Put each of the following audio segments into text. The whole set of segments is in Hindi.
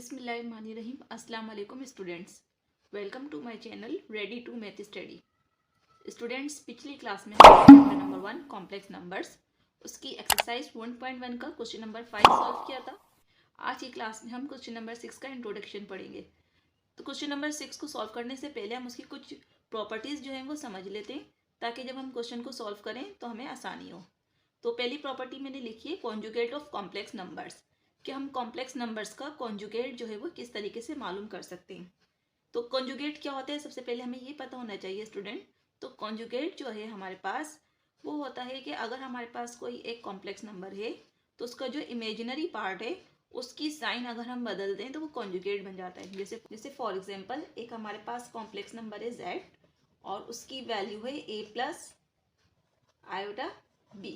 बिस्मिल्लाहिर्रहमानिर्रहीम। अस्सलाम वालेकुम students, welcome to my channel ready to math study. Students, पिछली क्लास में हमने चैप्टर नंबर 1 कॉम्प्लेक्स नंबर्स उसकी एक्सरसाइज 1.1 का क्वेश्चन नंबर 5 सॉल्व किया था। आज की क्लास में हम क्वेश्चन नंबर 6 का इंट्रोडक्शन पढ़ेंगे। तो क्वेश्चन नंबर 6 को सॉल्व करने से पहले हम उसकी कुछ प्रॉपर्टीज़ जो हैं वो समझ लेते हैं, ताकि जब हम क्वेश्चन को सॉल्व करें तो हमें आसानी हो। तो पहली प्रॉपर्टी मैंने लिखी है कॉन्जुगेट ऑफ कॉम्प्लेक्स नंबर्स, कि हम कॉम्प्लेक्स नंबर्स का कॉन्जुगेट जो है वो किस तरीके से मालूम कर सकते हैं। तो कॉन्जुगेट क्या होता है, सबसे पहले हमें ये पता होना चाहिए स्टूडेंट। तो कॉन्जुगेट जो है हमारे पास वो होता है कि अगर हमारे पास कोई एक कॉम्प्लेक्स नंबर है तो उसका जो इमेजिनरी पार्ट है उसकी साइन अगर हम बदल दें तो वो कॉन्जुगेट बन जाता है। जैसे फॉर एग्जांपल एक हमारे पास कॉम्प्लेक्स नंबर है z और उसकी वैल्यू है a प्लस आयोटा b।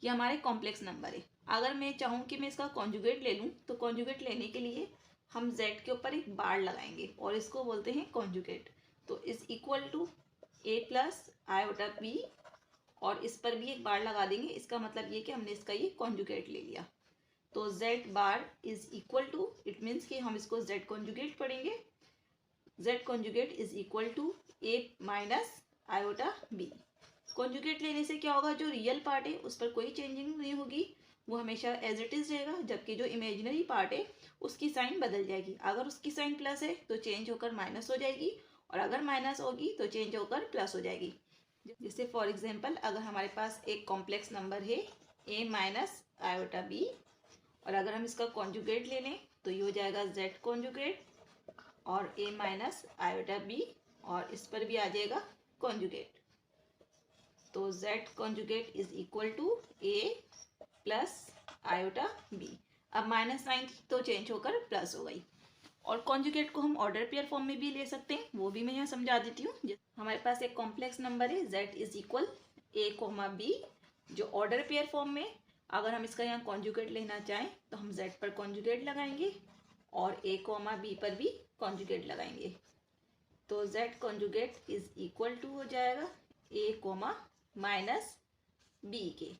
ये हमारे कॉम्प्लेक्स नंबर है। अगर मैं चाहूँ कि मैं इसका कॉन्जुगेट ले लूँ तो कॉन्जुगेट लेने के लिए हम z के ऊपर एक बार लगाएंगे और इसको बोलते हैं कॉन्जुगेट। तो is equal to a plus iota b और इस पर भी एक बार लगा देंगे। इसका मतलब ये कि हमने इसका ये कॉन्जुगेट ले लिया। तो z bar is equal to, it means कि हम इसको z कॉन्जुगेट पढ़ेंगे। z conjugate is equal to a minus iota b। Conjugate लेने से क्या होगा, जो रियल पार्ट है उस पर कोई चेंजिंग नहीं होगी, वो हमेशा एज इट इज रहेगा। जबकि जो इमेजिनरी पार्ट है उसकी साइन बदल जाएगी। अगर उसकी साइन प्लस है तो चेंज होकर माइनस हो जाएगी, और अगर माइनस होगी तो चेंज होकर प्लस हो जाएगी। जैसे फॉर एग्जांपल अगर हमारे पास एक कॉम्प्लेक्स नंबर है a माइनस आयोटा b, और अगर हम इसका कॉन्जुगेट ले लें तो ये हो जाएगा z कॉन्जुगेट और a माइनस आयोटा b, और इस पर भी आ जाएगा कॉन्जुगेट। तो z conjugate is equal to a plus iota b। अब माइनस साइन तो चेंज होकर प्लस हो गई। और कॉन्जुगेट को हम ऑर्डर पेयर फॉर्म में भी ले सकते हैं, वो भी मैं यहाँ समझा देती हूँ। हमारे पास एक कॉम्प्लेक्स नंबर है z is equal a comma b, जो ऑर्डर पेयर फॉर्म में अगर हम इसका यहाँ कॉन्जुगेट लेना चाहें तो हम z पर कॉन्जुगेट लगाएंगे और a कोमा b पर भी कॉन्जुगेट लगाएंगे। तो z conjugate is equal to हो जाएगा a कोमा माइनस b के।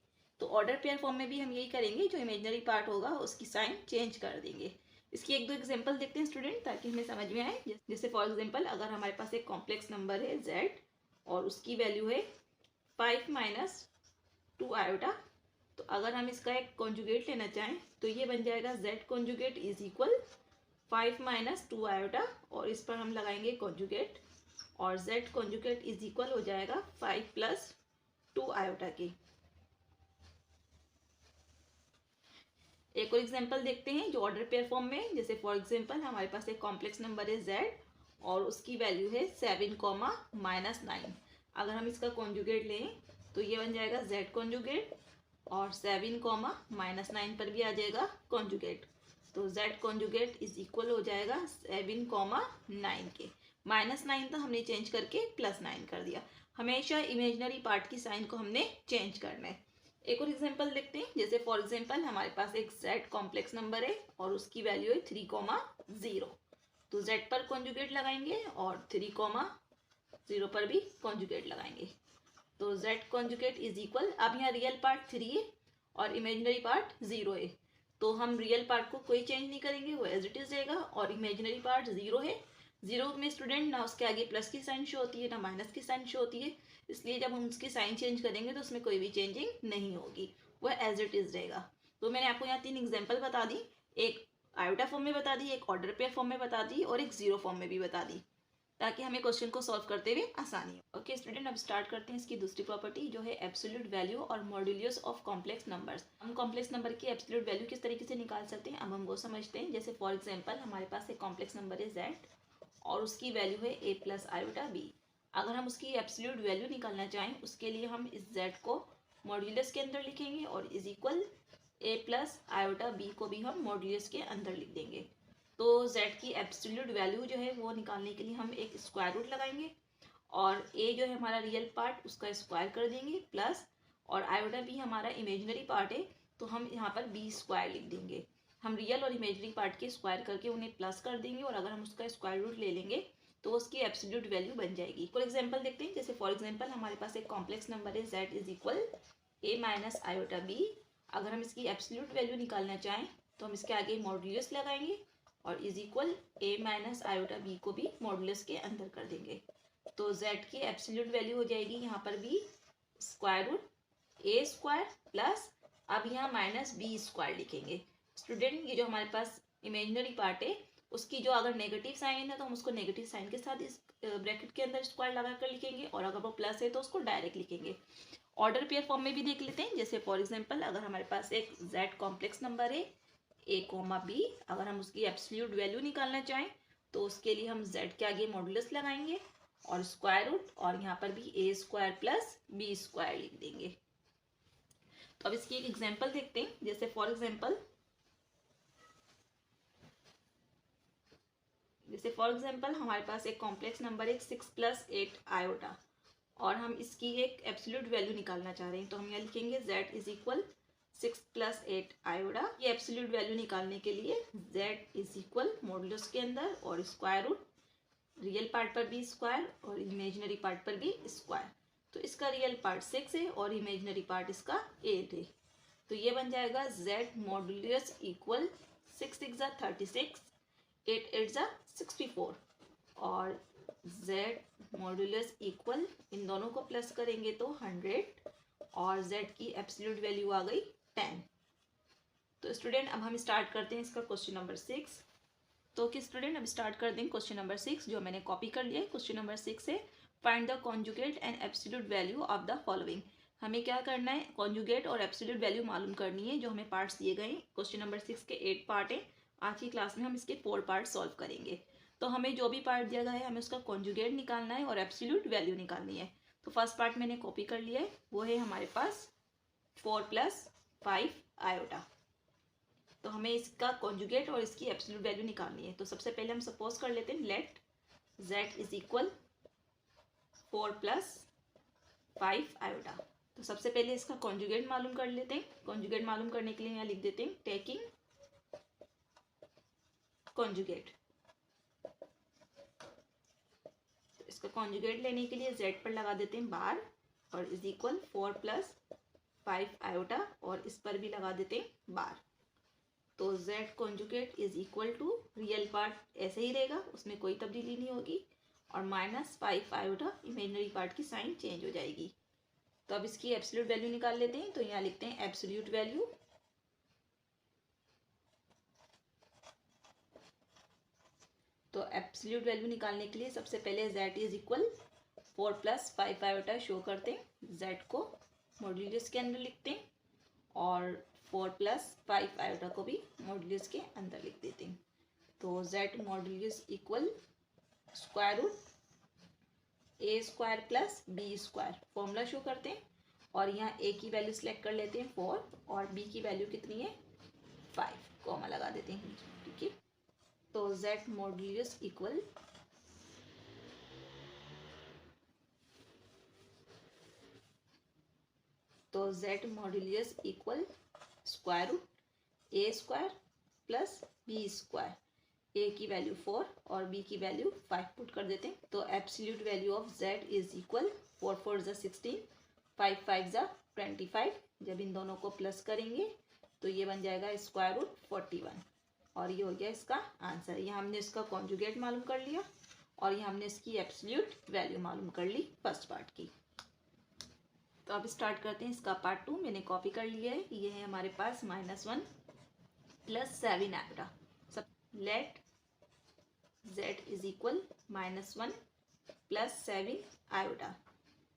तो ऑर्डर पेयर फॉर्म में भी हम यही करेंगे, जो इमेजिनरी पार्ट होगा उसकी साइन चेंज कर देंगे। इसकी एक दो एग्जांपल देखते हैं स्टूडेंट, ताकि हमें समझ में आए। जैसे फॉर एग्जांपल अगर हमारे पास एक कॉम्प्लेक्स नंबर है z और उसकी वैल्यू है 5 माइनस 2 आयोटा, तो अगर हम इसका एक कॉन्जुगेट लेना चाहें तो ये बन जाएगा z conjugate is equal 5 minus 2 iota, और इस पर हम लगाएंगे कॉन्जुगेट, और z कॉन्जुगेट इज इक्वल हो जाएगा 5 प्लस 2 आयोटा के। एक और एग्जांपल देखते हैं जो ऑर्डर पेयर फॉर्म में। जैसे फॉर एग्जांपल हमारे पास एक कॉम्प्लेक्स नंबर है z और उसकी वैल्यू है 7 कॉमा माइनस 9। अगर हम इसका कॉन्जुगेट लें तो ये बन जाएगा z कॉन्जुगेट, और 7 कॉमा माइनस 9 पर भी आ जाएगा कॉन्जुगेट। तो z कॉन्जुगेट इज इक्वल हो जाएगा 7 कॉमा 9 के। माइनस 9 तो हमने चेंज करके प्लस 9 कर दिया। हमेशा इमेजिनरी पार्ट की साइन को हमने चेंज करना है। एक और एग्जांपल देखते हैं। जैसे फॉर एग्जांपल हमारे पास एक z कॉम्प्लेक्स नंबर है और उसकी वैल्यू है 3,0। तो z पर कॉन्जुगेट लगाएंगे और 3,0 पर भी कॉन्जुगेट लगाएंगे। तो z कॉन्जुगेट इज इक्वल, अब यहाँ रियल पार्ट 3 है और इमेजिनरी पार्ट 0 है, तो हम रियल पार्ट को कोई चेंज नहीं करेंगे, वो एज इट इज रहेगा। और इमेजिनरी पार्ट 0 है, 0 में स्टूडेंट ना उसके आगे प्लस की साइन शो होती है ना माइनस की साइन शो होती है, इसलिए जब हम उसकी साइन चेंज करेंगे तो उसमें कोई भी चेंजिंग नहीं होगी, वह एज इट इज रहेगा। तो मैंने आपको यहाँ 3 एग्जाम्पल बता दी, एक आयोटा फॉर्म में बता दी, एक ऑर्डर पेयर फॉर्म में बता दी, और एक 0 फॉर्म में भी बता दी, ताकि हमें क्वेश्चन को सॉल्व करते हुए आसानी हो। ओके स्टूडेंट, अब स्टार्ट करते हैं इसकी दूसरी प्रॉपर्टी, जो है एब्सोल्यूट वैल्यू और मॉड्यूलस ऑफ कॉम्प्लेक्स नंबर्स। हम कॉम्प्लेक्स नंबर की एब्सोल्यूट वैल्यू किस तरीके से निकाल सकते हैं, अब हम वो समझते हैं। जैसे फॉर एग्जांपल हमारे पास एक कॉम्प्लेक्स नंबर है z और उसकी वैल्यू है a प्लस आयोटा b। अगर हम उसकी एब्सोल्यूट वैल्यू निकालना चाहें उसके लिए हम इस z को मॉड्यूलस के अंदर लिखेंगे और is equal a plus iota b को भी हम मॉड्यूलस के अंदर लिख देंगे। तो z की एब्सोल्यूट वैल्यू जो है वो निकालने के लिए हम एक स्क्वायर रूट लगाएंगे, और a जो है हमारा रियल पार्ट उसका स्क्वायर कर देंगे प्लस, और आयोटा b हमारा इमेजिनरी पार्ट है तो हम यहाँ पर b स्क्वायर लिख देंगे। हम रियल और इमेजिनरी पार्ट के स्क्वायर करके उन्हें प्लस कर देंगे, और अगर हम उसका स्क्वायर रूट ले लेंगे तो उसकी एब्सोल्यूट वैल्यू बन जाएगी। फॉर एग्जांपल देखते हैं। जैसे फॉर एग्जांपल हमारे पास एक कॉम्प्लेक्स नंबर है z is equal a minus iota b। अगर हम इसकी एब्सोल्यूट वैल्यू निकालना चाहें तो हम इसके आगे मॉड्यूलस लगाएंगे और is equal a minus iota b को भी मॉडुलस के अंदर कर देंगे। तो z की एब्सोल्यूट वैल्यू हो जाएगी यहाँ पर भी square root a square plus, अब यहाँ माइनस b स्क्वायर लिखेंगे। स्टूडेंट ये जो हमारे पास इमेजिनरी पार्ट है उसकी जो अगर नेगेटिव साइन है तो हम उसको नेगेटिव साइन के साथ इस ब्रैकेट के अंदर स्क्वायर लगा कर लिखेंगे, और अगर वो प्लस है तो उसको डायरेक्ट लिखेंगे। ऑर्डर पेयर फॉर्म में भी देख लेते हैं। जैसे फॉर एग्जांपल अगर हमारे पास एक z कॉम्प्लेक्स नंबर है a कोमा b, अगर हम उसकी एब्सोल्यूट वैल्यू निकालना चाहें तो उसके लिए हम z के आगे मॉडुलस लगाएंगे और स्क्वायर रूट, और यहाँ पर भी a square plus b square लिख देंगे। तो अब इसकी एक एग्जांपल देखते हैं। जैसे फॉर एग्जांपल हमारे पास एक कॉम्प्लेक्स नंबर है 6 + 8 आयोटा, और हम इसकी एक एब्सोल्यूट वैल्यू निकालना चाह रहे हैं। तो हम यहाँ लिखेंगे z इज इक्वल 6 + 8 आयोटा। ये एब्सोल्यूट वैल्यू निकालने के लिए z इज इक्वल मॉडुलस के अंदर और स्क्वायर रूट, रियल पार्ट पर भी स्क्वायर और इमेजिनरी पार्ट पर भी स्क्वायर। तो इसका रियल पार्ट 6 है और इमेजिनरी पार्ट इसका 8 है। तो ये बन जाएगा z मॉडुलस इक्वल 6 × 6 = 36, 8 × 8 = 64, और z मॉडुलस इक्वल, इन दोनों को प्लस करेंगे तो 100, और z की एब्सोल्यूट वैल्यू आ गई 10। तो स्टूडेंट अब हम स्टार्ट करते हैं इसका क्वेश्चन नंबर 6। तो कि स्टूडेंट अब स्टार्ट कर दें क्वेश्चन नंबर 6, जो मैंने कॉपी कर लिया है। क्वेश्चन नंबर 6 है find the conjugate and absolute value of the following. हमें क्या करना है, कॉन्जुगेट और एब्सोल्यूट वैल्यू मालूम करनी है। जो हमें पार्ट्स दिए गए हैं, क्वेश्चन नंबर 6 के 8 पार्ट है। आज की क्लास में हम इसके 4 पार्ट सॉल्व करेंगे। तो हमें जो भी पार्ट दिया गया है हमें उसका कॉन्जुगेट निकालना है और एब्सोल्यूट वैल्यू निकालनी है। तो फर्स्ट पार्ट मैंने कॉपी कर लिया है, वो है हमारे पास 4 + 5 आयोटा। तो हमें इसका कॉन्जुगेट और इसकी एब्सोल्यूट वैल्यू निकालनी है। तो सबसे पहले हम सपोज कर लेते हैं let z is equal 4 + 5 iota. तो सबसे पहले इसका कॉन्जुगेट मालूम कर लेते हैं। कॉन्जुगेट मालूम करने के लिए यहाँ लिख देते हैं टेकिंग कॉन्जुगेट। तो इसका कॉन्जुगेट लेने के लिए z पर लगा देते हैं बार, और इज इक्वल 4 + 5 आयोटा, और इस पर भी लगा देते हैं बार। तो z conjugate is equal to, real part ऐसे ही रहेगा, उसमें कोई तब्दीली नहीं होगी, और -5 आयोटा, इमेजिनरी पार्ट की साइन चेंज हो जाएगी। तो अब इसकी एब्सोल्यूट वैल्यू निकाल लेते हैं। तो यहाँ लिखते हैं एब्सोल्यूट वैल्यू। तो एब्सोल्यूट वैल्यू निकालने के लिए सबसे पहले z is equal 4 + 5 iota show करते हैं, z को मॉड्यूलस के अंदर लिखते हैं, और 4 + 5 आयोटा को भी मॉड्यूलस के अंदर लिख देते हैं। तो z modulus equal square root a square plus b square, formula show करते हैं, और यहाँ a की वैल्यू सिलेक्ट कर लेते हैं 4, और b की वैल्यू कितनी है 5, कॉमा लगा देते हैं। ठीक है, तो z modulus equal square root a square plus b square, a की वैल्यू 4 और b की वैल्यू 5 पुट कर देते हैं। तो absolute value of z is equal 4 × 4 = 16, 5 × 5 = 25। जब इन दोनों को प्लस करेंगे तो ये बन जाएगा स्क्वायर रूट 41, और ये हो गया इसका आंसर। यहाँ हमने इसका कॉन्जुगेट मालूम कर लिया, और यहाँ हमने इसकी एब्सोल्यूट वैल्यू मालूम कर ली फर्स्ट पार्ट की। तो अब स्टार्ट करते हैं इसका पार्ट 2। मैंने कॉपी कर लिया है। ये है हमारे पास -1 + 7 आयोटा। सब let z is equal -1 + 7 iota,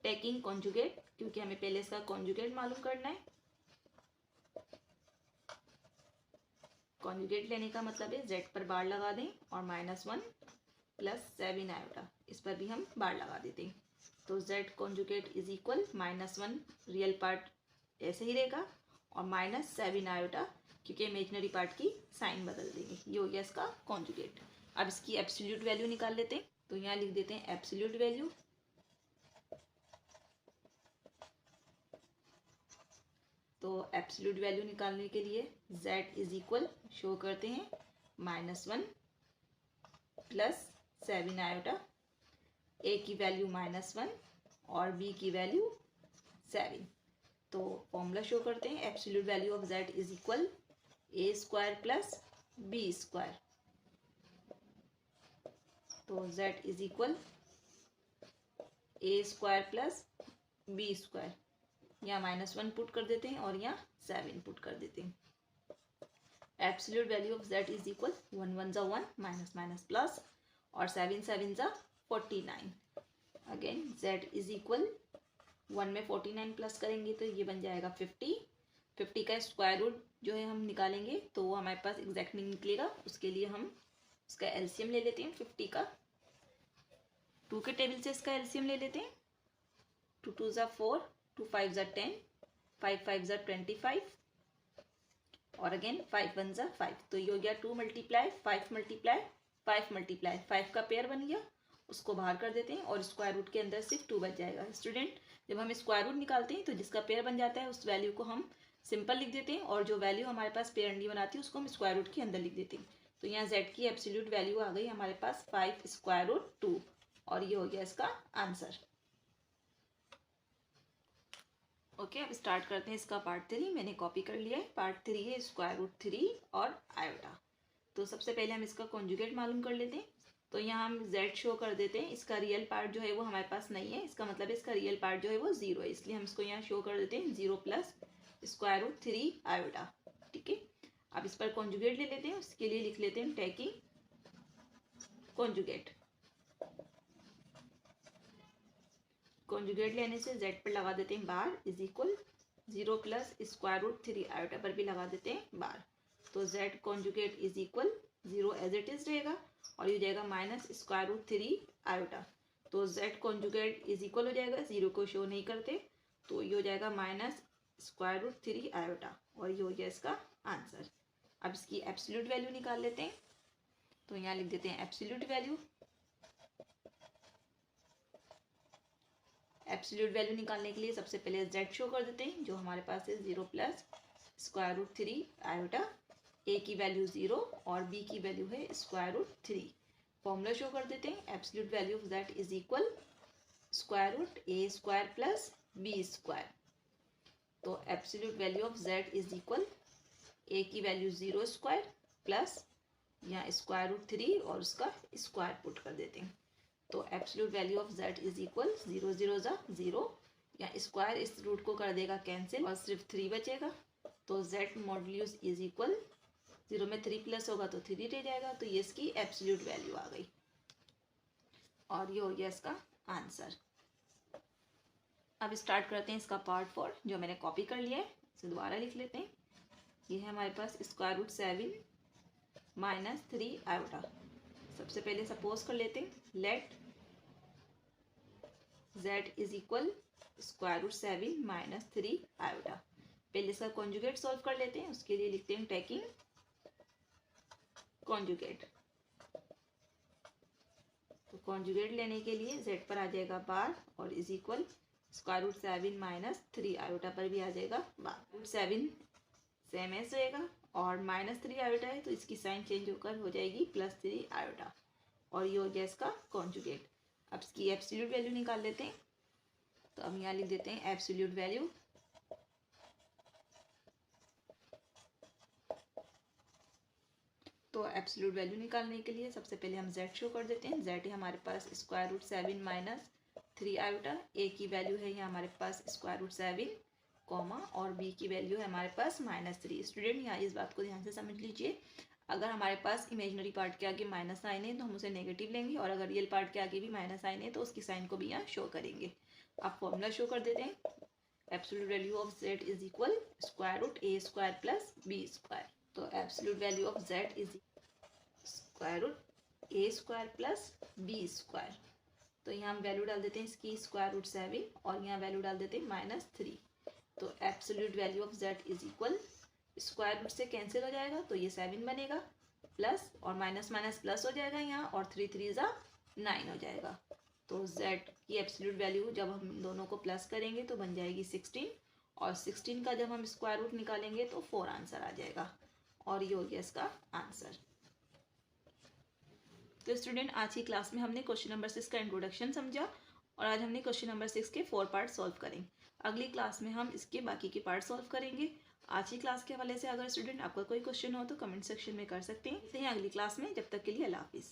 taking conjugate, क्योंकि हमें पहले इसका कॉन्जुगेट मालूम करना है। कॉन्जुगेट लेने का मतलब है z पर बार लगा दें, और -1 + 7 आयोटा, इस पर भी हम बार लगा देते हैं। तो z conjugate is equal -1, real part ऐसे ही रहेगा, और -7 आयोटा, क्योंकि इमेजिनरी पार्ट की साइन बदल देंगे। ये हो गया इसका कॉन्जुगेट। अब इसकी एब्सोल्यूट वैल्यू निकाल लेते हैं। तो यहाँ लिख देते हैं एब्सोल्यूट वैल्यू। तो एब्सोल्यूट वैल्यू निकालने के लिए z इज इक्वल शो करते हैं -1 + 7 आयोटा, a की वैल्यू -1 और b की वैल्यू 7। तो फॉर्मूला शो करते हैं absolute value of z is equal a square plus b square, तो z is equal A square plus B square, यहाँ -1 पुट कर देते हैं और यहाँ 7 पुट कर देते हैं। Absolute value of z is equal 1 1 = 1 minus minus plus और 7 7 = 49। अगेन z इज इक्वल 1 में 49 प्लस करेंगे तो ये बन जाएगा 50। 50 का स्क्वायर रूट जो है हम निकालेंगे तो वो हमारे पास एग्जैक्ट नहीं निकलेगा, उसके लिए हम इसका एलसीएम ले लेते हैं 50 का। 2 के टेबल से इसका एलसीएम ले लेते हैं। 2 2 = 4, 2 5 = 10, 5 5 = 25 और अगेन 5 1 = 5। तो ये हो गया 2 × 5 × 5 × 5 का पेयर बन गया। उसको बाहर कर देते हैं और स्क्वायर रूट के अंदर सिर्फ 2 बच जाएगा। स्टूडेंट, जब हम स्क्वायर रूट निकालते हैं तो जिसका पेयर बन जाता है उस वैल्यू को हम सिंपल लिख देते हैं और जो वैल्यू हमारे पास पेयर नहीं बनाती है उसको हम स्क्वायर रूट के अंदर लिख देते हैं। तो यहाँ z की एब्सोल्यूट वैल्यू आ गई हमारे पास 5√2 और ये हो गया इसका आंसर। ओके, अब स्टार्ट करते हैं इसका पार्ट 3। मैंने कॉपी कर लिया है। पार्ट 3 है √3 और आयोटा। तो सबसे पहले हम इसका कॉन्जुगेट मालूम कर लेते हैं। तो यहाँ हम z शो कर देते हैं। इसका रियल पार्ट जो है वो हमारे पास नहीं है, इसका मतलब है इसका रियल पार्ट जो है वो 0 है, इसलिए हम इसको यहाँ शो कर देते हैं 0 + √3 आयोटा। ठीक है, अब इस पर कॉन्जुगेट ले लेते हैं। उसके लिए लिख लेते हैं टेकिंग कॉन्जुगेट। कॉन्जुगेट लेने से z पर लगा देते हैं बार इज इक्वल 0 + √3 आयोटा पर भी लगा देते हैं बार। तो z conjugate is equal 0 as it is रहेगा और ये हो जाएगा -√3 आयोटा। तो z कॉन्जुगेट इज इक्वल हो जाएगा, 0 को शो नहीं करते, तो ये हो जाएगा -√3 आयोटा और ये हो गया इसका आंसर। अब इसकी एब्सोल्यूट वैल्यू निकाल लेते हैं। तो यहाँ लिख देते हैं एब्सोल्यूट वैल्यू। एब्सोल्यूट वैल्यू निकालने के लिए सबसे पहले z शो कर देते हैं जो हमारे पास है 0 + √3 आयोटा। a की वैल्यू 0 और b की वैल्यू है √3। फॉर्मूला शो कर देते हैं। Absolute value of z is equal √a² + b²। तो absolute value of z is equal a की वैल्यू 0² प्लस यहाँ √3 और उसका स्क्वायर पुट कर देते हैं। तो absolute value of z is equal 0 0 = 0, या स्क्वायर इस रूट को कर देगा कैंसिल और सिर्फ 3 बचेगा। तो z मॉड्यूलस इज इक्वल 0 में 3 प्लस होगा तो 3 रह जाएगा। तो ये इसकी एब्सोल्यूट वैल्यू आ गई और ये हो गया इसका आंसर। अब स्टार्ट करते हैं इसका पार्ट 4 जो मैंने कॉपी कर लिया है। इसे दोबारा लिख लेते हैं। ये है हमारे पास √7 - 3 आयोटा। सबसे पहले सपोज कर लेते हैं let z is equal √7 - 3 iota. पहले इसका कॉन्जुगेट सॉल्व कर लेते हैं। उसके लिए लिखते हैं टेकिंग कॉन्जुगेट। तो कॉन्जुगेट लेने के लिए z पर आ जाएगा बार और इज इक्वल √7 - 3 आयोटा पर भी आ जाएगा बार। 7 सेम एस रहेगा और -3 आयोटा है तो इसकी साइन चेंज होकर हो जाएगी +3 आयोटा और ये हो गया इसका कॉन्जुगेट। अब इसकी एब्सोल्यूट वैल्यू निकाल लेते हैं। तो अब यहाँ लिख देते हैं एब्सोल्यूट वैल्यू। तो एब्सोल्यूट वैल्यू निकालने के लिए सबसे पहले हम z शो कर देते हैं। z है हमारे पास √7 - 3 आयोटा। a की वैल्यू है यहाँ हमारे पास √7 कॉमा और b की वैल्यू है हमारे पास -3। स्टूडेंट, यहाँ इस बात को ध्यान से समझ लीजिए, अगर हमारे पास इमेजिनरी पार्ट के आगे माइनस साइन है तो हम उसे नेगेटिव लेंगे और अगर रियल पार्ट के आगे भी माइनस साइन है तो उसकी साइन को भी यहाँ शो करेंगे। आप फॉर्मूला शो कर देते हैं। Absolute value of z is equal √a² + b²। तो absolute value of z is √a² + b²। तो यहाँ हम वैल्यू डाल देते हैं इसकी √7 और यहाँ वैल्यू डाल देते हैं -3। तो absolute value of z is equal square root से कैंसिल हो जाएगा तो ये 7 बनेगा प्लस और माइनस माइनस प्लस हो जाएगा यहाँ और 3 3 = 9 हो जाएगा। तो z की एब्सोल्यूट वैल्यू जब हम दोनों को प्लस करेंगे तो बन जाएगी 16 और 16 का जब हम स्क्वायर रूट निकालेंगे तो 4 आंसर आ जाएगा और ये हो गया इसका आंसर। तो स्टूडेंट, आज की क्लास में हमने क्वेश्चन नंबर 6 का इंट्रोडक्शन समझा और आज हमने क्वेश्चन नंबर 6 के 4 पार्ट सॉल्व करेंगे। अगली क्लास में हम इसके बाकी के पार्ट सॉल्व करेंगे। आज की क्लास के हवाले से अगर स्टूडेंट आपका कोई क्वेश्चन हो तो कमेंट सेक्शन में कर सकते हैं। अगली क्लास में, जब तक के लिए अल्लाह हाफिज़।